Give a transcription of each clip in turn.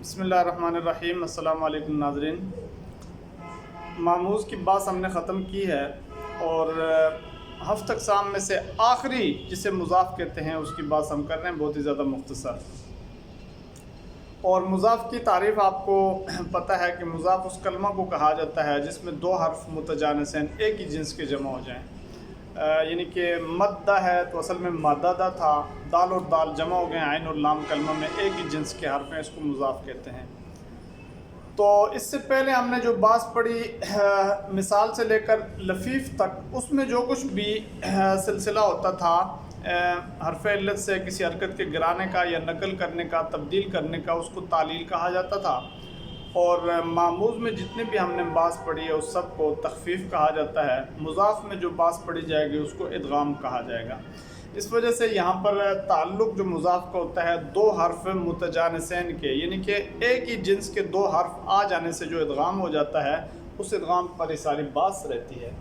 بسم اللہ الرحمن الرحیم۔ السلام علیکم ناظرین، ماموز کی بات ہم نے ختم کی ہے اور ہفت اقسام میں سے آخری جسے مضاف کہتے ہیں اس کی بات ہم کر رہے ہیں، بہت ہی زیادہ مختصر۔ اور مضاف کی تعریف آپ کو پتہ ہے کہ مضاف اس کلمہ کو کہا جاتا ہے جس میں دو حرف متجانسین ایک ہی جنس کے جمع ہو جائیں، یعنی کہ مدہ ہے تو اصل میں مادہ تھا، دال اور دال جمع ہو گئے عین اور لام کلمہ میں ایک ہی جنس کے حرف ہیں، اس کو مضاف کہتے ہیں۔ تو اس سے پہلے ہم نے جو بات پڑھی مثال سے لے کر لفیف تک، اس میں جو کچھ بھی سلسلہ ہوتا تھا حرف علت سے کسی حرکت کے گرانے کا یا نقل کرنے کا، تبدیل کرنے کا، اس کو تعلیل کہا جاتا تھا۔ اور ماموز میں جتنے بھی ہم نے باز پڑھی ہے اس سب کو تخفیف کہا جاتا ہے۔ مضاف میں جو باز پڑھی جائے گی اس کو ادغام کہا جائے گا۔ اس وجہ سے یہاں پر تعلق جو مضاف کا ہوتا ہے دو حرف متجانسین کے، یعنی کہ ایک ہی جنس کے دو حرف آ جانے سے جو ادغام ہو جاتا ہے اس ادغام پر یہ ساری باز رہتی ہے۔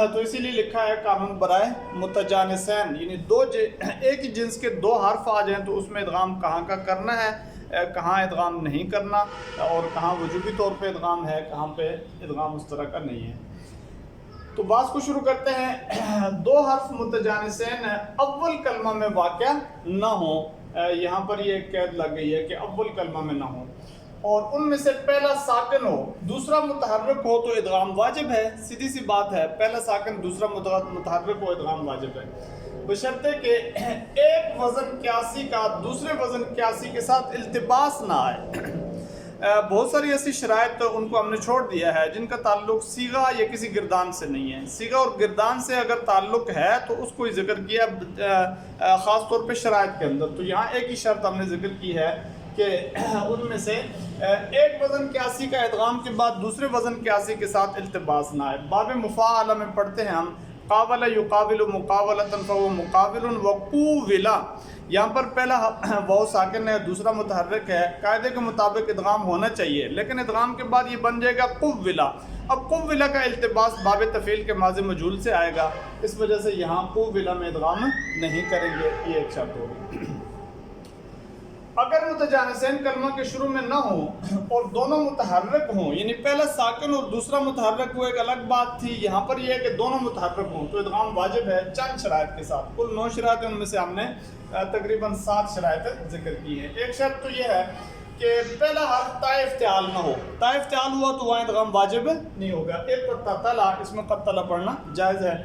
تو اسی لیے لکھا ہے قانون برائے متجانسین، یعنی ایک ہی جنس کے دو حرف آ جائیں تو اس میں ادغام کہاں کا کرنا ہے، کہاں ادغام نہیں کرنا، اور کہاں وجوبی طور پہ ادغام ہے، کہاں پہ ادغام اس طرح کا نہیں ہے۔ تو بات کو شروع کرتے ہیں۔ دو حرف متجانسین اول کلمہ میں واقع نہ ہوں، یہاں پر یہ قید لگ گئی ہے کہ اول کلمہ میں نہ ہوں، اور ان میں سے پہلا ساکن ہو دوسرا متحرک ہو تو ادغام واجب ہے۔ سیدھی سی بات ہے، پہلا ساکن دوسرا متحرک ہو ادغام واجب ہے، بشرطے کہ ایک وزن قیاسی کا دوسرے وزن قیاسی کے ساتھ التباس نہ آئے۔ بہت ساری ایسی شرائط ان کو ہم نے چھوڑ دیا ہے جن کا تعلق صیغہ یا کسی گردان سے نہیں ہے۔ صیغہ اور گردان سے اگر تعلق ہے تو اس کو ہی ذکر کیا خاص طور پہ شرائط کے اندر۔ تو یہاں ایک ہی شرط ہم نے ذکر کی ہے کہ ان میں سے ایک وزن قیاسی کا ادغام کے بعد دوسرے وزن قیاسی کے ساتھ التباس نہ آئے۔ باب مفاعلہ میں پڑھتے ہیں ہم قابل یقابل مقابلۃ فهو مقابل وقوبل، یہاں پر پہلا واو ساکن ہے دوسرا متحرک ہے، قاعدے کے مطابق ادغام ہونا چاہیے، لیکن ادغام کے بعد یہ بن جائے گا قوبل۔ اب قوبل کا التباس باب تفعیل کے ماضی مجہول سے آئے گا، اس وجہ سے یہاں قوبل میں ادغام نہیں کریں گے، یہ ایک شرط ہوگی۔ اگر متجانسین کلمہ کے شروع میں نہ ہوں اور دونوں متحرک ہوں، یعنی پہلا ساکن اور دوسرا متحرک ہو، ایک الگ بات تھی، یہاں پر یہ ہے کہ دونوں متحرک ہوں تو ادغام واجب ہے چند شرائط کے ساتھ۔ کل 9 شرائط ان میں سے ہم نے تقریباً 7 شرائط ذکر کی ہیں۔ ایک شرط تو یہ ہے کہ پہلا حرف تا افتعال نہ ہو، تا افتعال ہوا تو وہاں ادغام واجب نہیں ہوگا۔ ایک تو تتلا، اس میں قتلا پڑھنا جائز ہے،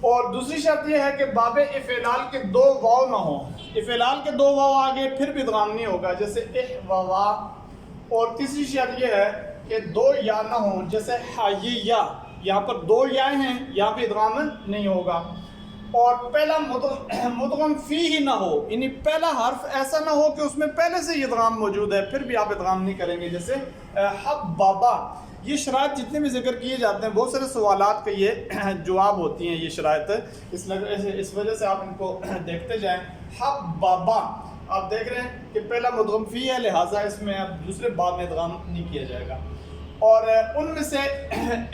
اور دوسری شرط یہ ہے کہ باب افعال کے 2 واو نہ ہوں، افعال کے 2 واو آگے پھر بھی ادغام نہیں ہوگا جیسے اح و وا، اور تیسری شرط یہ ہے کہ 2 یا نہ ہوں جیسے حییہ، یہاں پر 2 یا ہیں، یہاں پہ ادغام نہیں ہوگا، اور پہلا مدغم فیہ نہ ہو، یعنی پہلا حرف ایسا نہ ہو کہ اس میں پہلے سے ہی ادغام موجود ہے پھر بھی آپ ادغام نہیں کریں گے جیسے حبابا۔ یہ شرائط جتنے بھی ذکر کیے جاتے ہیں بہت سارے سوالات کا یہ جواب ہوتی ہیں یہ شرائط، اس وجہ سے آپ ان کو دیکھتے جائیں۔ حبابا آپ دیکھ رہے ہیں کہ پہلا مدغم فی ہے، لہٰذا اس میں اب دوسرے باب میں ادغام نہیں کیا جائے گا۔ اور ان میں سے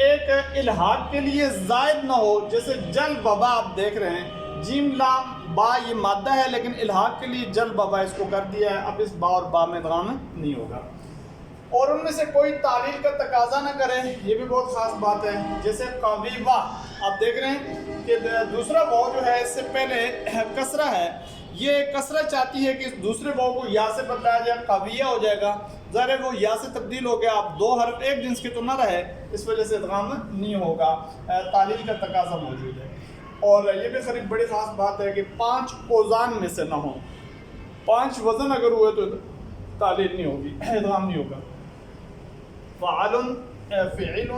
ایک الحاق کے لیے زائد نہ ہو، جیسے جل بابا آپ دیکھ رہے ہیں، جیم لام با یہ مادہ ہے لیکن الحاق کے لیے جل بابا اس کو کر دیا ہے، اب اس با اور با میں ادغام نہیں ہوگا۔ اور ان میں سے کوئی تعلیل کا تقاضا نہ کرے، یہ بھی بہت خاص بات ہے، جیسے قویبہ آپ دیکھ رہے ہیں کہ دوسرا واو جو ہے اس سے پہلے کسرہ ہے، یہ کسرہ چاہتی ہے کہ اس دوسرے واو کو یا سے بدلایا جائے، قویہ ہو جائے گا، ظاہر ہے وہ یا سے تبدیل ہو گیا، اب 2 حرف ایک جنس کے تو نہ رہے، اس وجہ سے ادغام نہیں ہوگا، تعلیل کا تقاضا موجود ہے۔ اور یہ بھی خریب بڑی خاص بات ہے کہ 5 اوزان میں سے نہ ہوں، 5 وزن اگر ہوئے تو تعلیل نہیں ہوگی، ادغام نہیں ہوگا۔ فعال، فعل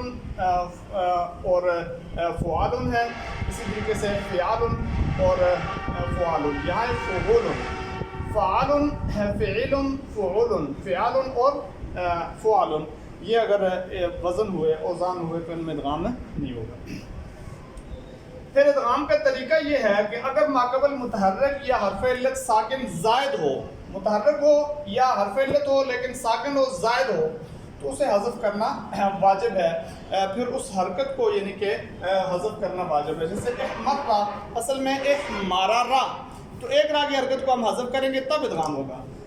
اور فعال ہے، اسی طریقے سے فعال اور فعال، یہاں فعول، فعال، فعل، فعول، فعال اور فعال، یہ اگر وزن ہوئے اوزان ہوئے تو ان میں ادغام نہیں ہوگا۔ پھر ادغام کا طریقہ یہ ہے کہ اگر ماقبل متحرک یا حرف علت ساکن زائد ہو، متحرک ہو یا حرف علت ہو لیکن ساکن ہو زائد ہو تو اسے حذف کرنا واجب ہے، پھر اس حرکت کو یعنی کہ حذف کرنا واجب ہے۔ جیسے احمرا اصل میں احمارا، تو ایک را کی حرکت کو ہم حذف کریں گے تب ادغام ہوگا،